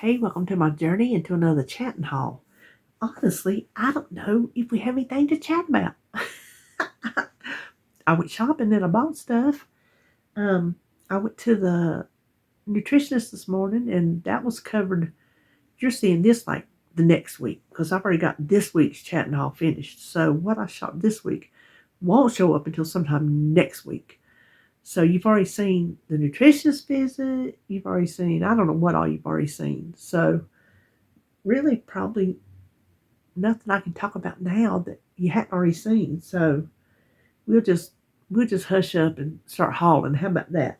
Hey, welcome to my journey into another chatting hall. Honestly, I don't know if we have anything to chat about. I went shopping and I bought stuff. I went to the nutritionist this morning and that was covered. You're seeing this like the next week because I've already got this week's chatting hall finished. So what I shopped this week won't show up until sometime next week. So you've already seen the nutritionist visit. You've already seen, I don't know what all you've already seen. So really probably nothing I can talk about now that you hadn't already seen. So we'll just hush up and start hauling. How about that?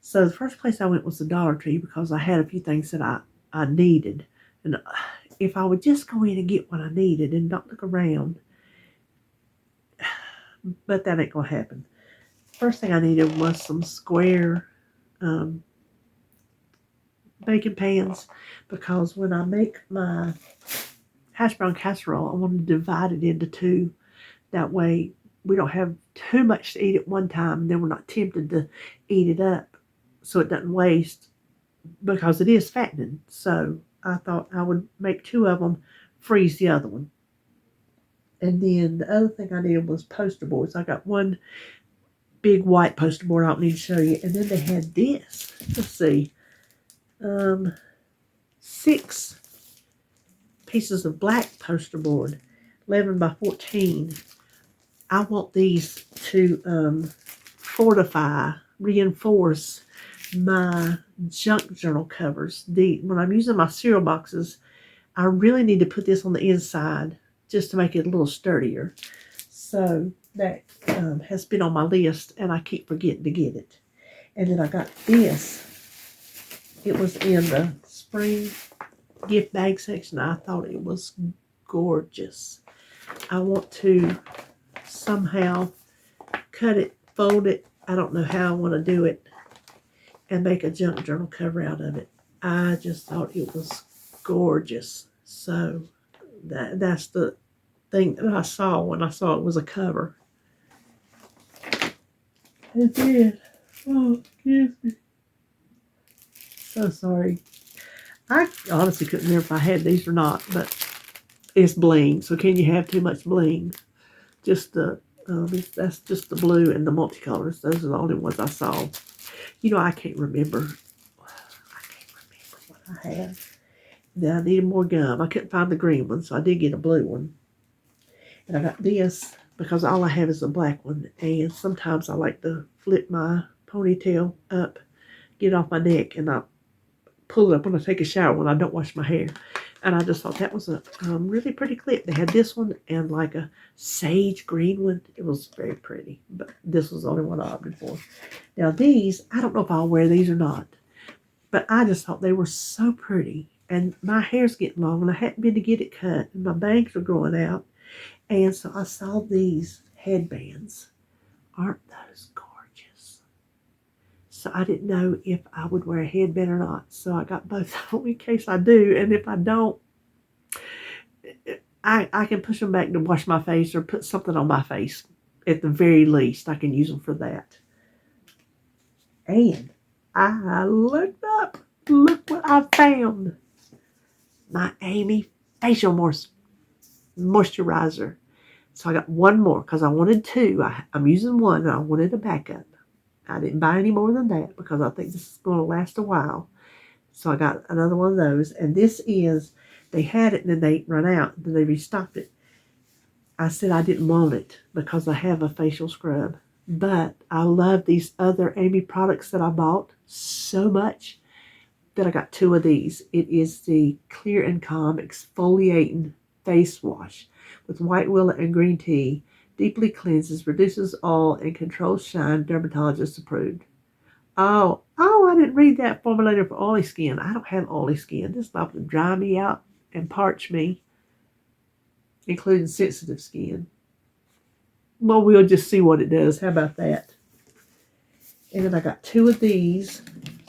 So the first place I went was the Dollar Tree because I had a few things that I needed. And if I would just go in and get what I needed and not look around, but that ain't gonna happen. First thing I needed was some square baking pans because when I make my hash brown casserole, I want to divide it into two. That way we don't have too much to eat at one time and then we're not tempted to eat it up so it doesn't waste because it is fattening. So I thought I would make two of them, freeze the other one. And then the other thing I needed was poster boards. I got one big white poster board I don't need to show you. And then they had this. Let's see. 6 pieces of black poster board, 11 by 14. I want these to reinforce my junk journal covers. When I'm using my cereal boxes, I really need to put this on the inside just to make it a little sturdier. So that has been on my list and I keep forgetting to get it. And then I got this. It was in the spring gift bag section. I thought it was gorgeous. I want to somehow cut it, fold it. I don't know how I want to do it and make a junk journal cover out of it. I just thought it was gorgeous. So that's the thing that I saw when I saw it was a cover. It did. Oh, excuse me. So sorry. I honestly couldn't remember if I had these or not, but it's bling. So can you have too much bling? Just that's just the blue and the multicolors. Those are the only ones I saw. You know, I can't remember what I had. Then I needed more gum. I couldn't find the green one, so I did get a blue one. And I got this because all I have is a black one. And sometimes I like to flip my ponytail up, get it off my neck, and I pull it up when I take a shower when I don't wash my hair. And I just thought that was a really pretty clip. They had this one and like a sage green one. It was very pretty, but this was the only one I opted for. Now these, I don't know if I'll wear these or not, but I just thought they were so pretty. And my hair's getting long and I hadn't been to get it cut and my bangs are growing out. And so I saw these headbands. Aren't those gorgeous? So I didn't know if I would wear a headband or not. So I got both of them in case I do. And if I don't, I can push them back to wash my face or put something on my face. At the very least, I can use them for that. And I looked up. Look what I found. My Amy facial moisturizer. So I got one more because I wanted two. I'm using one and I wanted a backup. I didn't buy any more than that because I think this is going to last a while. So I got another one of those. And this is, they had it and then they run out. Then they restocked it. I said I didn't want it because I have a facial scrub. But I love these other Amy products that I bought so much that I got 2 of these. It is the Clear and Calm Exfoliating Face Wash with white willow and green tea. Deeply cleanses, reduces oil, and controls shine. Dermatologist approved. Oh, I didn't read that formulated for oily skin. I don't have oily skin. This is not to dry me out and parch me, including sensitive skin. Well, we'll just see what it does. How about that? And then I got 2 of these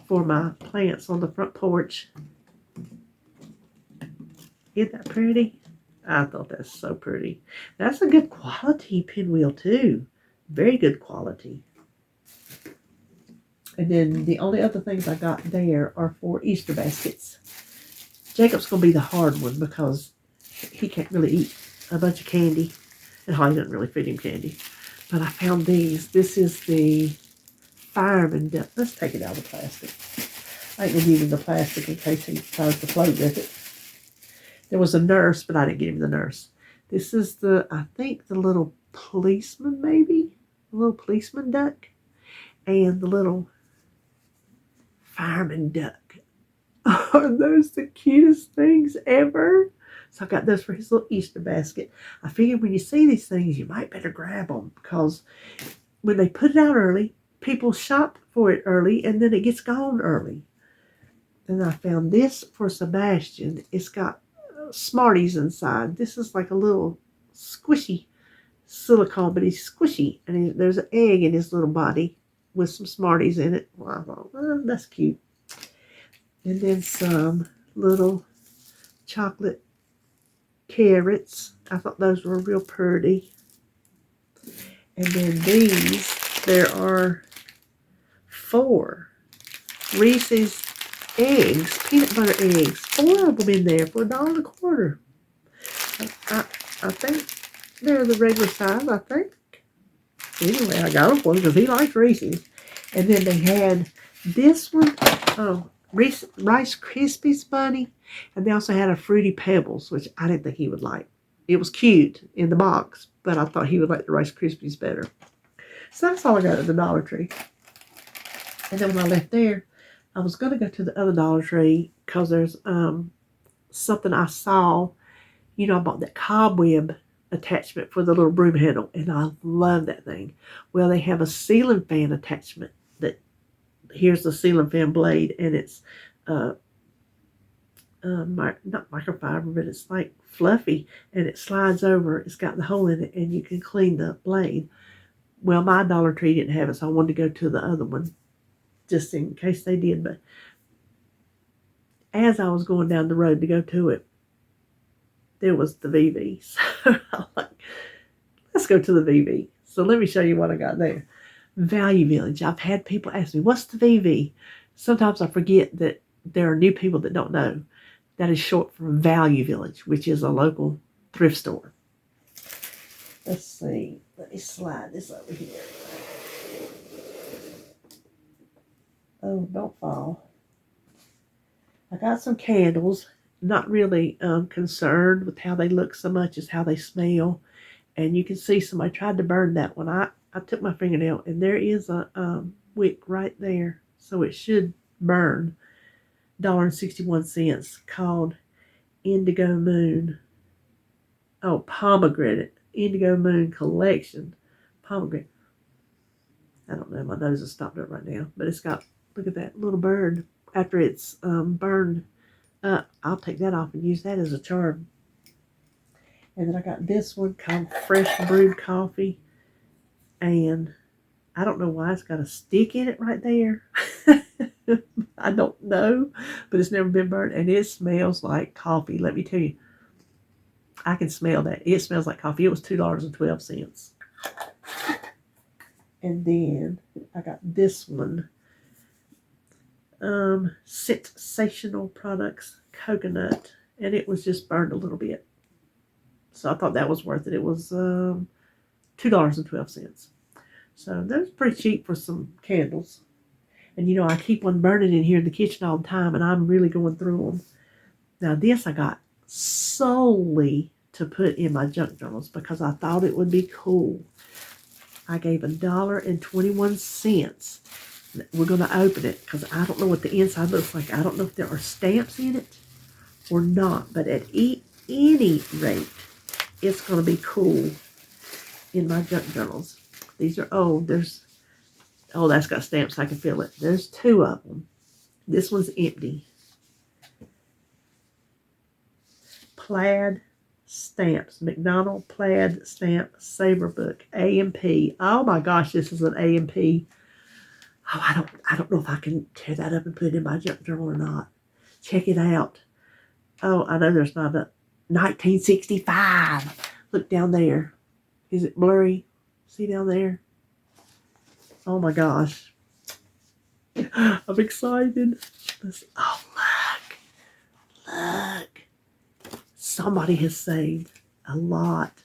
for my plants on the front porch. Isn't that pretty? I thought that's so pretty. That's a good quality pinwheel too. Very good quality. And then the only other things I got there are for Easter baskets. Jacob's going to be the hard one because he can't really eat a bunch of candy. And Holly doesn't really feed him candy. But I found these. This is the fireman. Let's take it out of the plastic. I ain't going to give him the plastic in case he tries to float with it. There was a nurse, but I didn't get him the nurse. This is the, I think, the little policeman, maybe? The little policeman duck. And the little fireman duck. Are those the cutest things ever? So I got those for his little Easter basket. I figured when you see these things, you might better grab them because when they put it out early, people shop for it early and then it gets gone early. And I found this for Sebastian. It's got Smarties inside. This is like a little squishy silicone, but he's squishy. And there's an egg in his little body with some Smarties in it. Well, I thought, oh, that's cute. And then some little chocolate carrots. I thought those were real pretty. And then these, there are 4 Reese's eggs, peanut butter eggs. 4 of them in there for $1.25. I think they're the regular size, I think. Anyway, I got them for him because he likes Reese's. And then they had this one, Rice Krispies Bunny, and they also had a Fruity Pebbles, which I didn't think he would like. It was cute in the box, but I thought he would like the Rice Krispies better. So that's all I got at the Dollar Tree. And then when I left there, I was going to go to the other Dollar Tree because there's something I saw. You know, I bought that cobweb attachment for the little broom handle, and I love that thing. Well, they have a ceiling fan attachment. Here's the ceiling fan blade, and it's not microfiber, but it's like fluffy, and it slides over. It's got the hole in it, and you can clean the blade. Well, my Dollar Tree didn't have it, so I wanted to go to the other one just in case they did. But as I was going down the road to go to it, there was the VV. So I'm like, let's go to the VV. So let me show you what I got there. Value Village. I've had people ask me, what's the VV? Sometimes I forget that there are new people that don't know. That is short for Value Village, which is a local thrift store. Let's see. Let me slide this over here. Oh, don't fall. I got some candles. Not really concerned with how they look so much as how they smell. And you can see somebody tried to burn that one. I took my fingernail, and there is a wick right there. So it should burn. $1.61 called Indigo Moon. Oh, Pomegranate. Indigo Moon Collection. Pomegranate. I don't know. My nose is stopped up right now. But it's got, look at that little bird. After it's burned up, I'll take that off and use that as a charm. And then I got this one called Fresh Brewed Coffee. And I don't know why it's got a stick in it right there. I don't know. But it's never been burnt. And it smells like coffee. Let me tell you. I can smell that. It smells like coffee. It was $2.12. And then I got this one. Sensational Products Coconut. And it was just burned a little bit. So I thought that was worth it. It was $2.12. So that was pretty cheap for some candles. And you know, I keep one burning in here in the kitchen all the time, and I'm really going through them. Now this I got solely to put in my junk journals because I thought it would be cool. I gave $1.21. We're going to open it because I don't know what the inside looks like. I don't know if there are stamps in it or not, but at any rate, it's going to be cool in my junk journals. These are old. That's got stamps. I can feel it. There's 2 of them. This one's empty. Plaid stamps. McDonald Plaid Stamp Saver Book. A&P. Oh my gosh, this is an A&P. Oh, I don't know if I can tear that up and put it in my junk journal or not. Check it out. Oh, I know there's not a 1965. Look down there. Is it blurry? See down there? Oh my gosh. I'm excited. Oh, look. Somebody has saved a lot.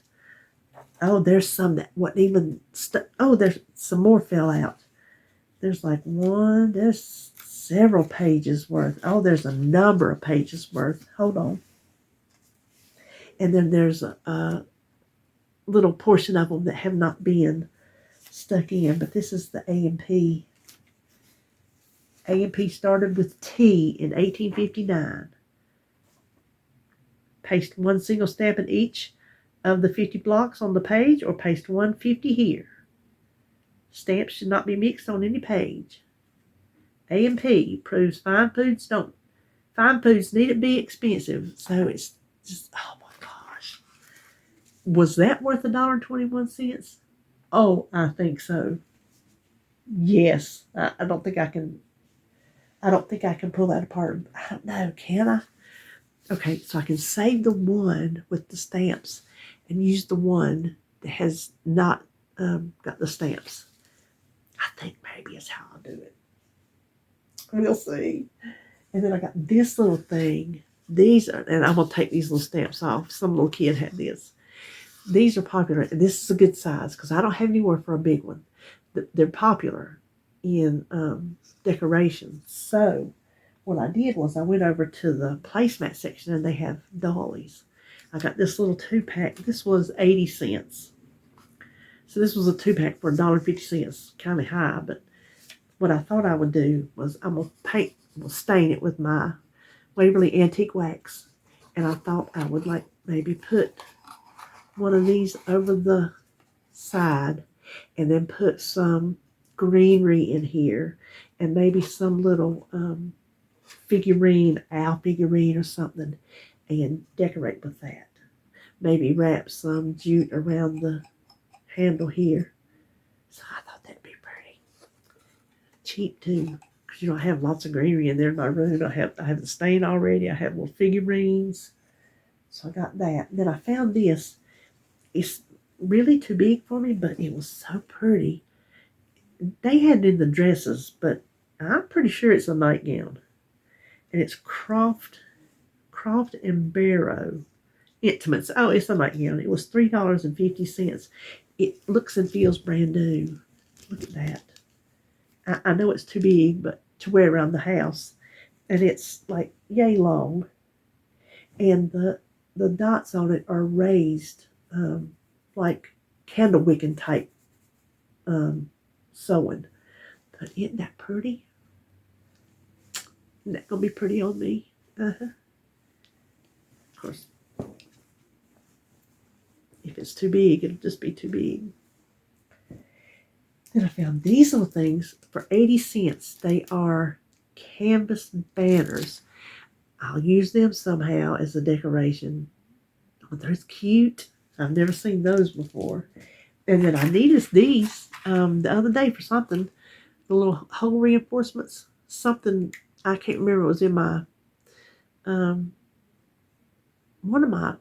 Oh, there's some that wasn't even oh, there's some more fell out. There's there's several pages worth. Oh, there's a number of pages worth. Hold on. And then there's a little portion of them that have not been stuck in, but this is the A&P. A&P started with T in 1859. Paste one single stamp in each of the 50 blocks on the page, or paste 150 here. Stamps should not be mixed on any page. A&P proves fine foods needn't be expensive. So it's just, oh my gosh. Was that worth $1.21? Oh, I think so. Yes. I don't think I can pull that apart. I don't know, can I? Okay, so I can save the one with the stamps and use the one that has not got the stamps. I think maybe it's how I'll do it. We'll see. And then I got this little thing. These are, and I'm going to take these little stamps off. Some little kid had this. These are popular. And this is a good size because I don't have anywhere for a big one. They're popular in decorations. So what I did was I went over to the placemat section and they have dollies. I got this little 2-pack. This was 80 cents. So this was a 2-pack for $1.50. Kind of high, but what I thought I would do was I'm going to stain it with my Waverly Antique Wax. And I thought I would maybe put one of these over the side and then put some greenery in here and maybe some little owl figurine or something, and decorate with that. Maybe wrap some jute around the handle here. So I thought that'd be pretty. Cheap too, because I have lots of greenery in there in my room. I have the stain already. I have little figurines. So I got that. Then I found this. It's really too big for me, but it was so pretty. They had it in the dresses, but I'm pretty sure it's a nightgown. And it's Croft and Barrow Intimates. Oh, it's a nightgown. It was $3.50. It looks and feels brand new. Look at that. I know it's too big, but to wear around the house. And it's yay long. And the dots on it are raised like candle wicking type sewing. But isn't that pretty? Isn't that going to be pretty on me? Of course, if it's too big, it'll just be too big. Then I found these little things for 80 cents. They are canvas banners. I'll use them somehow as a decoration. Oh, they're cute. I've never seen those before. And then I needed these the other day for something. The little hole reinforcements. Something, I can't remember. It was in my, one of my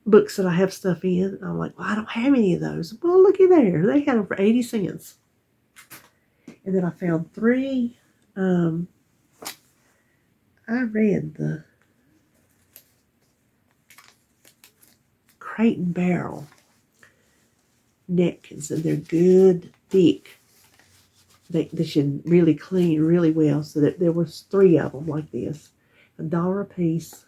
books that I have stuff in. I'm like, well, I don't have any of those. Well, looky there. They had them for 80 cents. And then I found 3. I read the Crate and Barrel napkins, and they're good, thick. They should really clean really well. So that there was 3 of them like this, $1 a piece.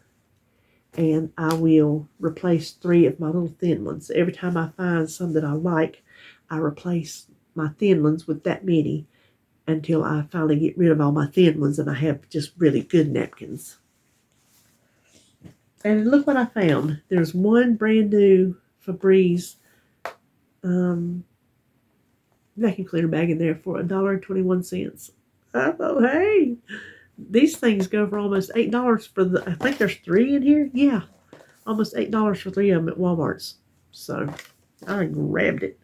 And I will replace 3 of my little thin ones. Every time I find some that I like, I replace my thin ones with that many until I finally get rid of all my thin ones and I have just really good napkins. And look what I found. There's one brand new Febreze vacuum cleaner bag in there for $1.21. I thought, hey, these things go for almost $8 for I think there's 3 in here. Yeah, almost $8 for 3 of them at Walmart's. So I grabbed it.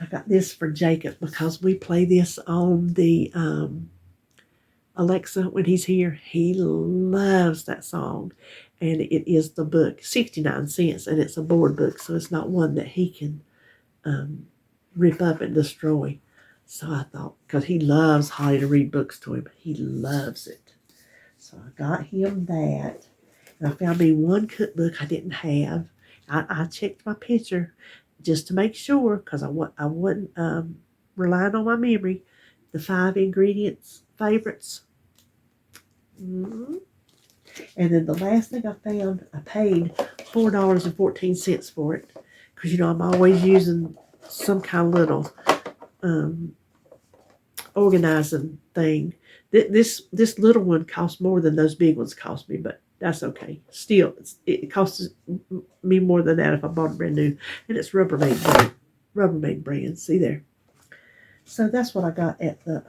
I got this for Jacob because we play this on the Alexa when he's here. He loves that song. And it is the book, 69 cents, and it's a board book, so it's not one that he can rip up and destroy. So I thought, because he loves Holly to read books to him. He loves it. So I got him that. And I found me one cookbook I didn't have. I checked my picture just to make sure because I wasn't relying on my memory. The 5 ingredients favorites. Mm-hmm. And then the last thing I found, I paid $4.14 for it because I'm always using some kind of little organizing thing. This little one costs more than those big ones cost me, but that's okay. Still, it costs me more than that if I bought it brand new, and it's Rubbermaid brand. See there. So that's what I got at the.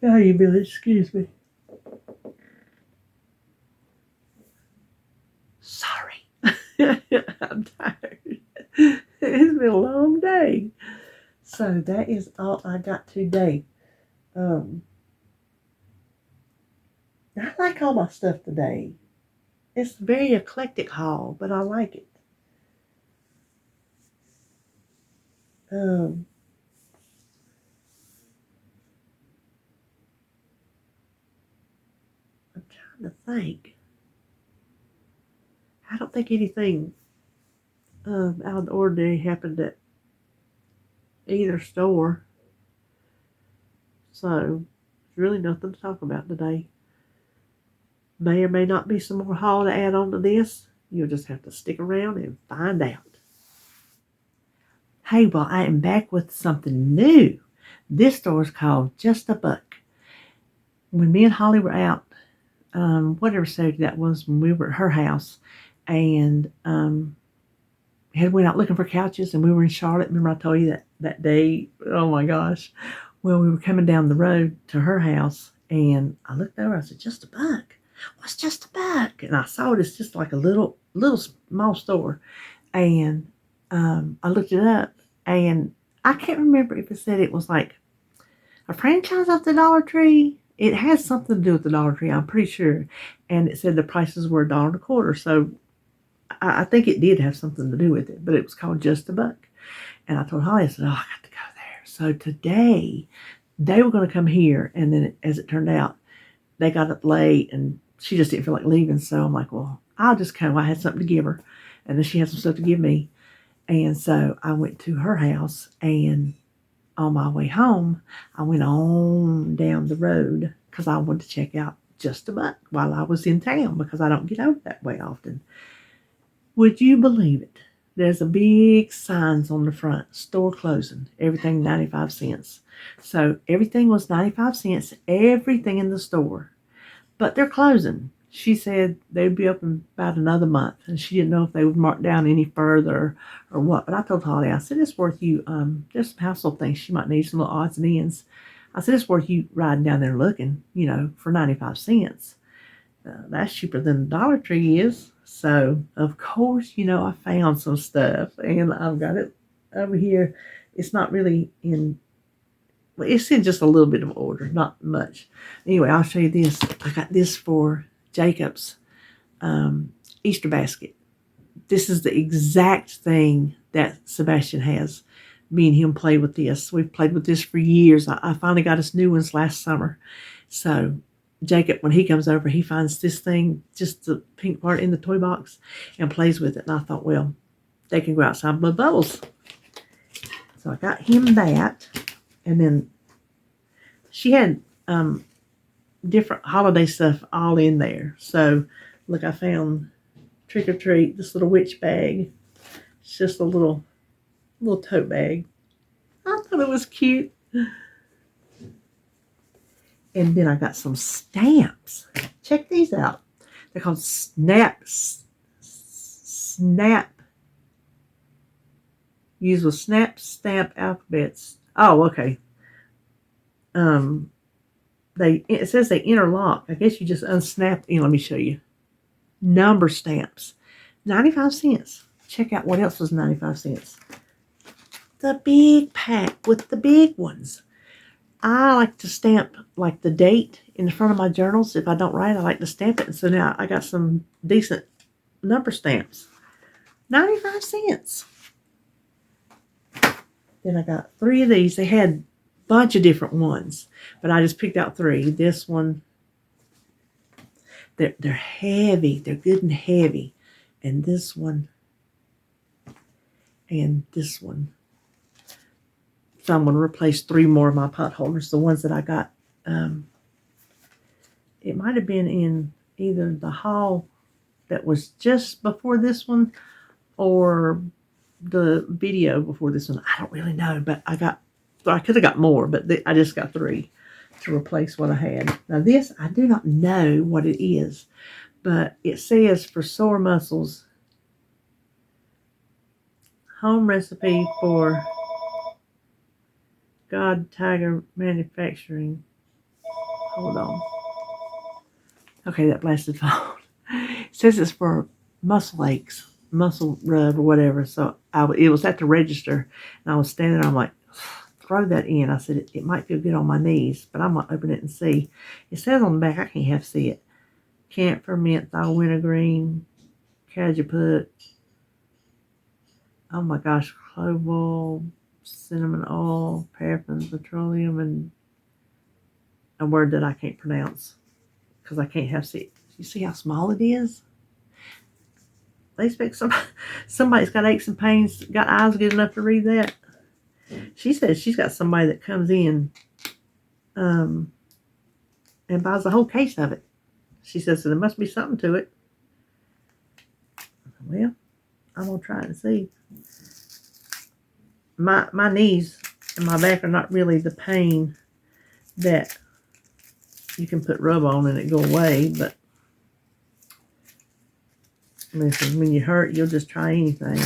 How you Billy? Excuse me. Sorry, I'm tired. It's been a long day. So that is all I got today. I like all my stuff today. It's a very eclectic haul, but I like it. I'm trying to think. I don't think anything out of the ordinary happened at either store. So, there's really nothing to talk about today. May or may not be some more haul to add on to this. You'll just have to stick around and find out. Hey, well, I am back with something new. This store is called Just a Buck. When me and Holly were out, whatever Saturday that was, when we were at her house, and had went out looking for couches, and we were in Charlotte. Remember I told you that day? Oh my gosh. Well, we were coming down the road to her house, and I looked over. I said, "Just a Buck? What's Just a Buck?" And I saw it. It's just like a little small store, and I looked it up, and I can't remember if it said it was like a franchise of the Dollar Tree. It has something to do with the Dollar Tree, I'm pretty sure. And it said the prices were $1.25. So I think it did have something to do with it, but it was called Just a Buck. And I told Holly, I said, "Oh, I got to go there." So today they were going to come here, and then as it turned out, they got up late, and she just didn't feel like leaving. So I'm like, well, I'll just come. I had something to give her, and then she had some stuff to give me. And so I went to her house, and on my way home, I went on down the road because I wanted to check out Just a Buck while I was in town because I don't get over that way often. Would you believe it? There's a big signs on the front, store closing, everything 95 cents. So everything was 95 cents, everything in the store. But they're closing. She said they'd be open about another month, and she didn't know if they would mark down any further or what. But I told Holly, I said, it's worth you, there's some household things she might need, some little odds and ends. I said, it's worth you riding down there looking, for 95 cents. That's cheaper than the Dollar Tree is. So, of course, I found some stuff, and I've got it over here. It's not really it's in just a little bit of order, not much. Anyway, I'll show you this. I got this for Jacob's Easter basket. This is the exact thing that Sebastian has. Me and him play with this. We've played with this for years. I finally got us new ones last summer. So Jacob, when he comes over, he finds this thing, just the pink part in the toy box, and plays with it. And I thought, well, they can go outside and blow bubbles. So I got him that. And then she had different holiday stuff all in there. So, look, I found Trick or Treat, this little witch bag. It's just a little tote bag. I thought it was cute. And then I got some stamps. Check these out. They're called Snap. Used with Snap Stamp alphabets. Oh, okay. It says they interlock. I guess you just unsnap. Let me show you. Number stamps. 95 cents. Check out what else was 95 cents. The big pack with the big ones. I like to stamp like the date in the front of my journals. If I don't write, I like to stamp it. And so now I got some decent number stamps. 95 cents. Then I got 3 of these. They had a bunch of different ones, but I just picked out 3. This one, They're heavy. They're good and heavy. And this one and this one. So I'm going to replace 3 more of my pot holders. The ones that I got. It might have been in either the haul that was just before this one or the video before this one. I don't really know, but I could have got more, but I just got 3 to replace what I had. Now this, I do not know what it is, but it says for sore muscles, home recipe for God Tiger Manufacturing. Hold on. Okay, that blasted phone. It says it's for muscle aches, muscle rub or whatever. So it was at the register, and I was standing there. I'm like, throw that in. I said, it might feel good on my knees, but I'm going to open it and see. It says on the back, I can't half see it. Camphor, menthol, wintergreen, cajeput. Oh my gosh, cloval, cinnamon oil, paraffin, petroleum, and a word that I can't pronounce because I can't half see it. You see how small it is? They expect somebody's got aches and pains, got eyes good enough to read that. She says she's got somebody that comes in and buys a whole case of it. She says, so there must be something to it. Well, I'm going to try it and see. My knees and my back are not really the pain that you can put rub on and it go away, but listen, when you hurt, you'll just try anything.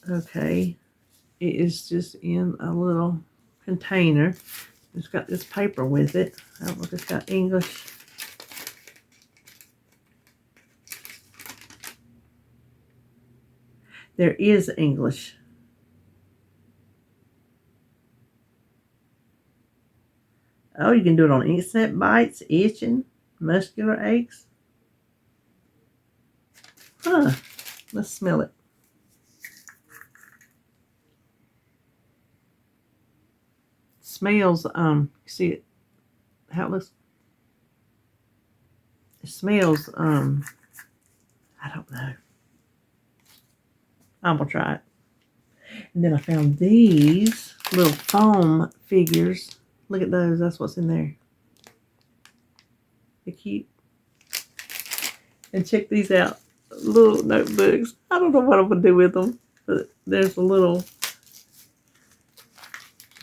Okay, it is just in a little container. It's got this paper with it. I don't know if it's got English. There is English. Oh, you can do it on insect bites, itching, muscular aches. Huh. Let's smell it. Smells, see it, how it looks? It smells, I don't know. I'm gonna try it. And then I found these little foam figures. Look at those, that's what's in there. They're cute. And check these out, little notebooks. I don't know what I'm gonna do with them, but there's a little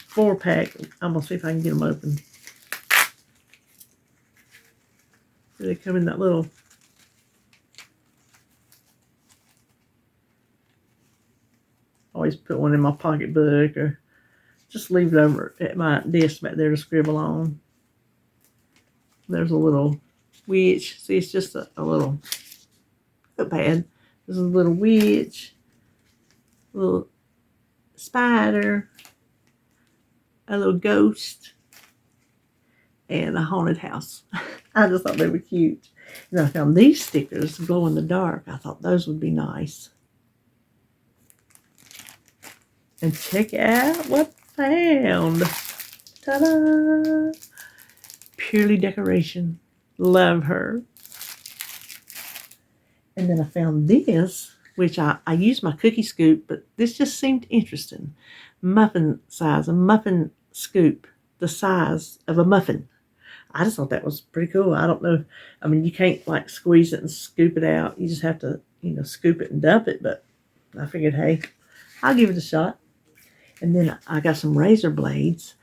4-pack. I'm gonna see if I can get them open. They come in that little. Always put one in my pocketbook or just leave it over at my desk back there to scribble on. There's a little witch. See, it's just a little notepad. There's a little witch, a little spider, a little ghost, and a haunted house. I just thought they were cute. And I found these stickers, glow in the dark. I thought those would be nice. And check out what I found. Ta-da! Purely decoration. Love her. And then I found this, which I used my cookie scoop, but this just seemed interesting. Muffin size, a muffin scoop, the size of a muffin. I just thought that was pretty cool. I don't know. I mean, you can't like squeeze it and scoop it out. You just have to, scoop it and dump it. But I figured, hey, I'll give it a shot. And then I got some razor blades.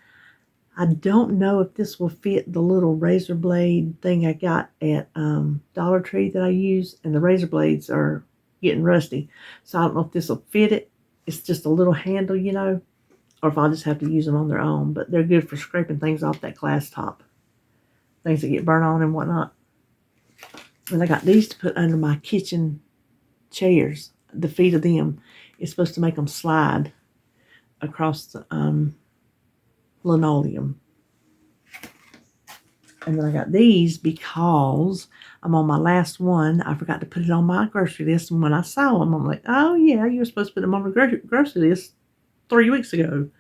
I don't know if this will fit the little razor blade thing I got at Dollar Tree that I use. And the razor blades are getting rusty. So I don't know if this will fit it. It's just a little handle, or if I'll just have to use them on their own. But they're good for scraping things off that glass top. Things that get burnt on and whatnot. And I got these to put under my kitchen chairs. The feet of them is supposed to make them slide across the linoleum. And then I got these because I'm on my last one. I forgot to put it on my grocery list. And when I saw them, I'm like, oh yeah, you were supposed to put them on the grocery list 3 weeks ago.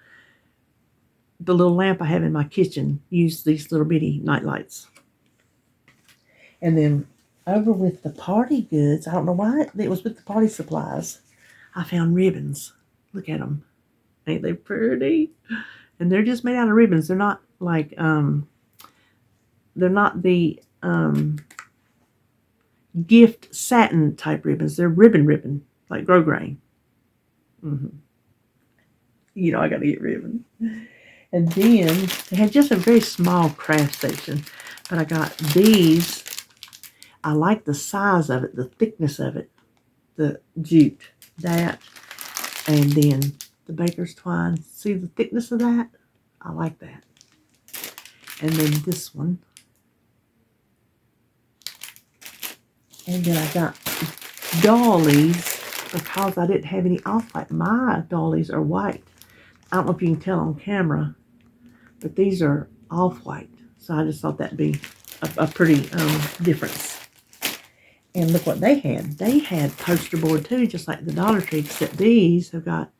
the little lamp I have in my kitchen used these little bitty night lights. And then over with the party goods, I don't know why it was with the party supplies, I found ribbons. Look at them. Ain't they pretty? And they're just made out of ribbons. They're not like, they're not the gift satin type ribbons. They're ribbon, like grosgrain. Mm-hmm. You know I gotta get ribbon. And then they had just a very small craft section. But I got these. I like the size of it, the thickness of it, the jute, that, and then the baker's twine. See the thickness of that? I like that. And then this one. And then I got dollies because I didn't have any off-white. My dollies are white. I don't know if you can tell on camera, but these are off-white. So I just thought that'd be a pretty difference. And look what they had. They had poster board too, just like the Dollar Tree, except these have got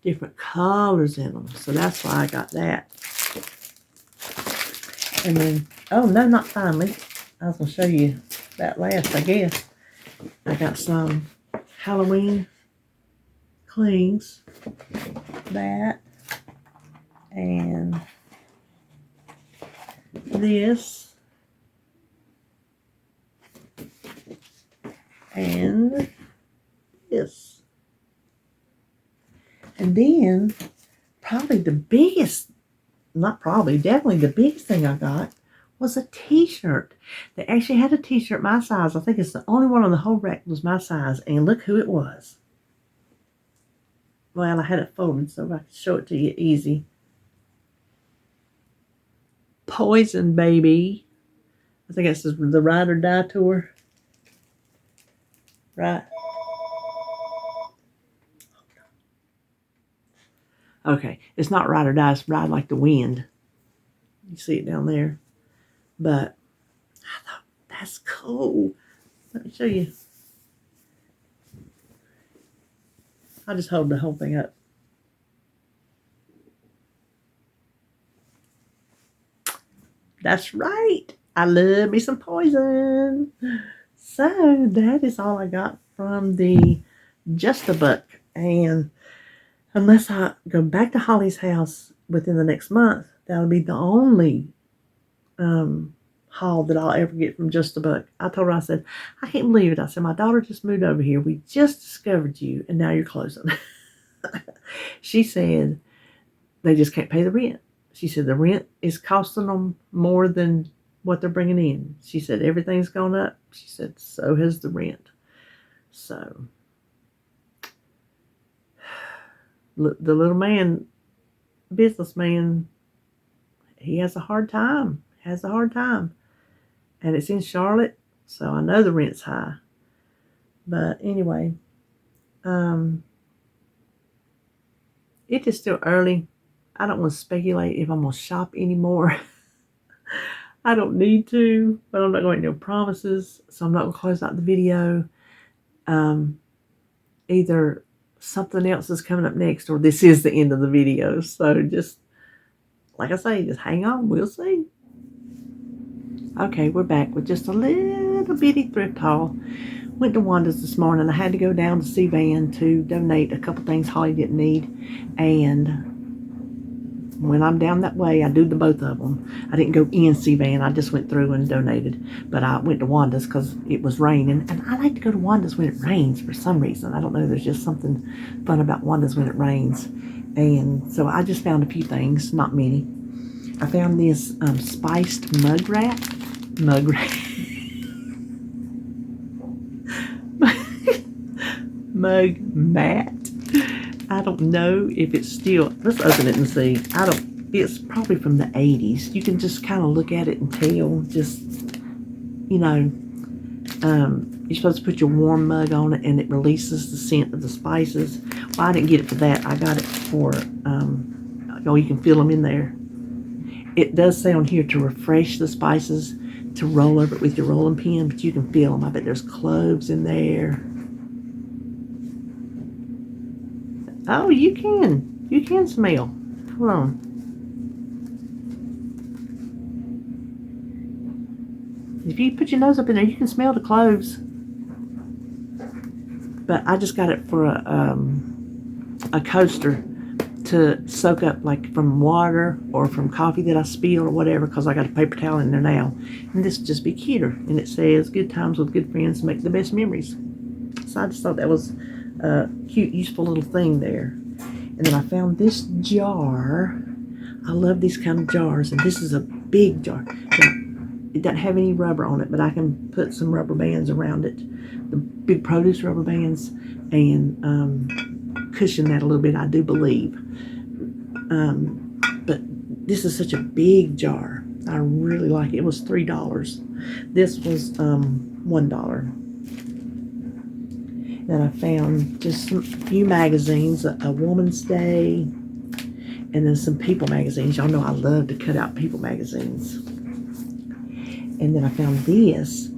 different colors in them. So that's why I got that. And then, oh no, not finally. I was going to show you that last, I guess. I got some Halloween clings. That. And this. And this. And then, probably the biggest, not probably, definitely the biggest thing I got was a t-shirt. They actually had a t-shirt my size. I think it's the only one on the whole rack was my size. And look who it was. Well, I had it folded so I could show it to you easy. Poison Baby. I think it's the Ride or Die tour. Right. Okay, it's not Ride or Die, it's Ride Like the Wind. You see it down there. But I thought, that's cool. Let me show you. I'll just hold the whole thing up. That's right. I love me some Poison. So that is all I got from the Just a Buck. And unless I go back to Holly's house within the next month, that'll be the only haul that I'll ever get from Just a Buck. I told her, I said, I can't believe it. I said, my daughter just moved over here. We just discovered you, and now you're closing. She said, they just can't pay the rent. She said, the rent is costing them more than what they're bringing in. She said, everything's gone up. She said, so has the rent. So, the little man, businessman, he has a hard time. And it's in Charlotte, so I know the rent's high. But anyway, it is still early. I don't want to speculate if I'm going to shop anymore. I don't need to, but I'm not going to make no promises, so I'm not going to close out the video. Either something else is coming up next, or this is the end of the video. So just, like I say, just hang on. We'll see. Okay, we're back with just a little bitty thrift haul. Went to Wanda's this morning. I had to go down to C-Van to donate a couple things Holly didn't need. And when I'm down that way, I do the both of them. I didn't go in C-Van. I just went through and donated. But I went to Wanda's because it was raining. And I like to go to Wanda's when it rains for some reason. I don't know. There's just something fun about Wanda's when it rains. And so I just found a few things, not many. I found this spiced mug mat. I don't know if it's still, let's open it and see. It's probably from the 80s. You can just kind of look at it and tell, just, you know, you're supposed to put your warm mug on it and it releases the scent of the spices. Well, I didn't get it for that. I got it for, you can feel them in there. It does say on here to refresh the spices, to roll over it with your rolling pin, but you can feel them. I bet there's cloves in there. Oh, you can smell. Hold on. If you put your nose up in there, you can smell the cloves. But I just got it for a coaster to soak up, like from water or from coffee that I spill or whatever, because I got a paper towel in there now. And this would just be cuter. And it says, good times with good friends make the best memories. So I just thought that was a cute, useful little thing there. And then I found this jar. I love these kind of jars, and this is a big jar. It doesn't have any rubber on it, but I can put some rubber bands around it. The big produce rubber bands, and cushion that a little bit, I do believe. But this is such a big jar. I really like it. It was $3. This was $1. Then I found just a few magazines, a Woman's Day, and then some People magazines. Y'all know I love to cut out People magazines. And then I found this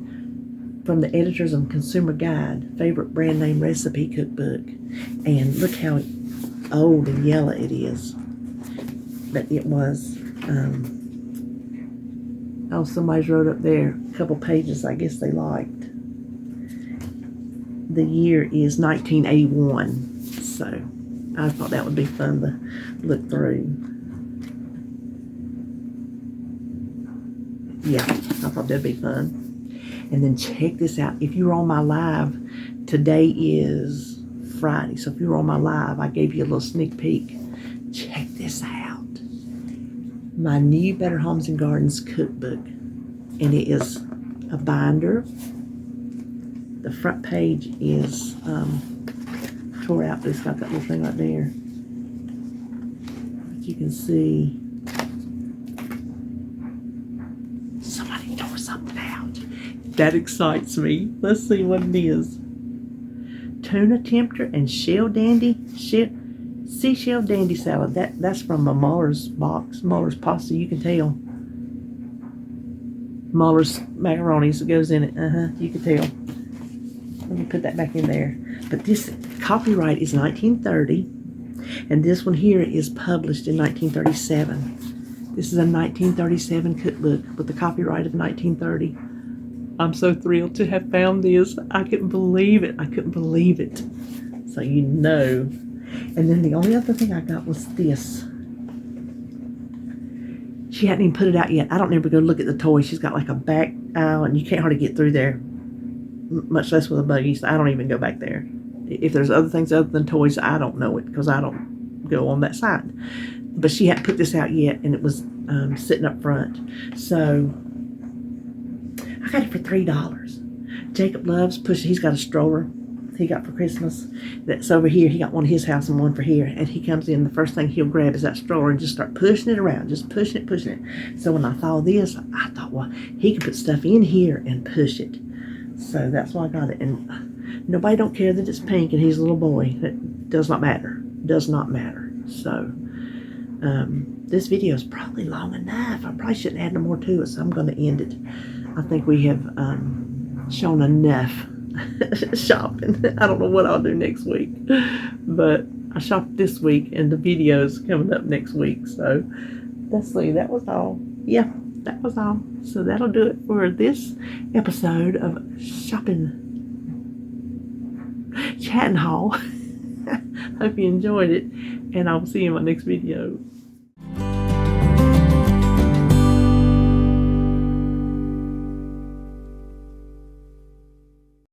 from the editors of Consumer Guide, favorite brand name recipe cookbook. And look how old and yellow it is. But it was, oh, somebody's wrote up there a couple pages I guess they liked. The year is 1981, so I thought that would be fun to look through. Yeah, I thought that'd be fun. And then check this out. If you were on my live, today is Friday, so if you were on my live, I gave you a little sneak peek. Check this out. My new Better Homes and Gardens cookbook, and it is a binder. The front page is tore out, but it's got that little thing right there. But you can see somebody tore something out. That excites me. Let's see what it is. Tuna tempter and seashell dandy salad. That's from a Muller's box. Muller's pasta, you can tell. Muller's macaronis that goes in it. You can tell. Let me put that back in there. But this copyright is 1930, and this one here is published in 1937. This is a 1937 cookbook with the copyright of 1930. I'm so thrilled to have found this. I couldn't believe it. I couldn't believe it. So you know. And then the only other thing I got was this. She hadn't even put it out yet. I don't ever go look at the toys. She's got like a back aisle, and you can't hardly get through there, much less with a buggy, so I don't even go back there. If there's other things other than toys, I don't know it because I don't go on that side. But she hadn't put this out yet, and it was sitting up front. So I got it for $3. Jacob loves pushing. He's got a stroller he got for Christmas that's over here. He got one at his house and one for here. And he comes in, the first thing he'll grab is that stroller and just start pushing it around, just pushing it. So when I saw this, I thought, well, he can put stuff in here and push it. So that's why I got it. And nobody don't care that it's pink and he's a little boy. It does not matter. Does not matter. So this video is probably long enough. I probably shouldn't add no more to it, so I'm going to end it. I think we have shown enough shopping. I don't know what I'll do next week, but I shopped this week and the video's coming up next week. So let's see, that was all. Yeah, that was all. So that'll do it for this episode of Shopping Chat and Haul. Hope you enjoyed it, and I'll see you in my next video.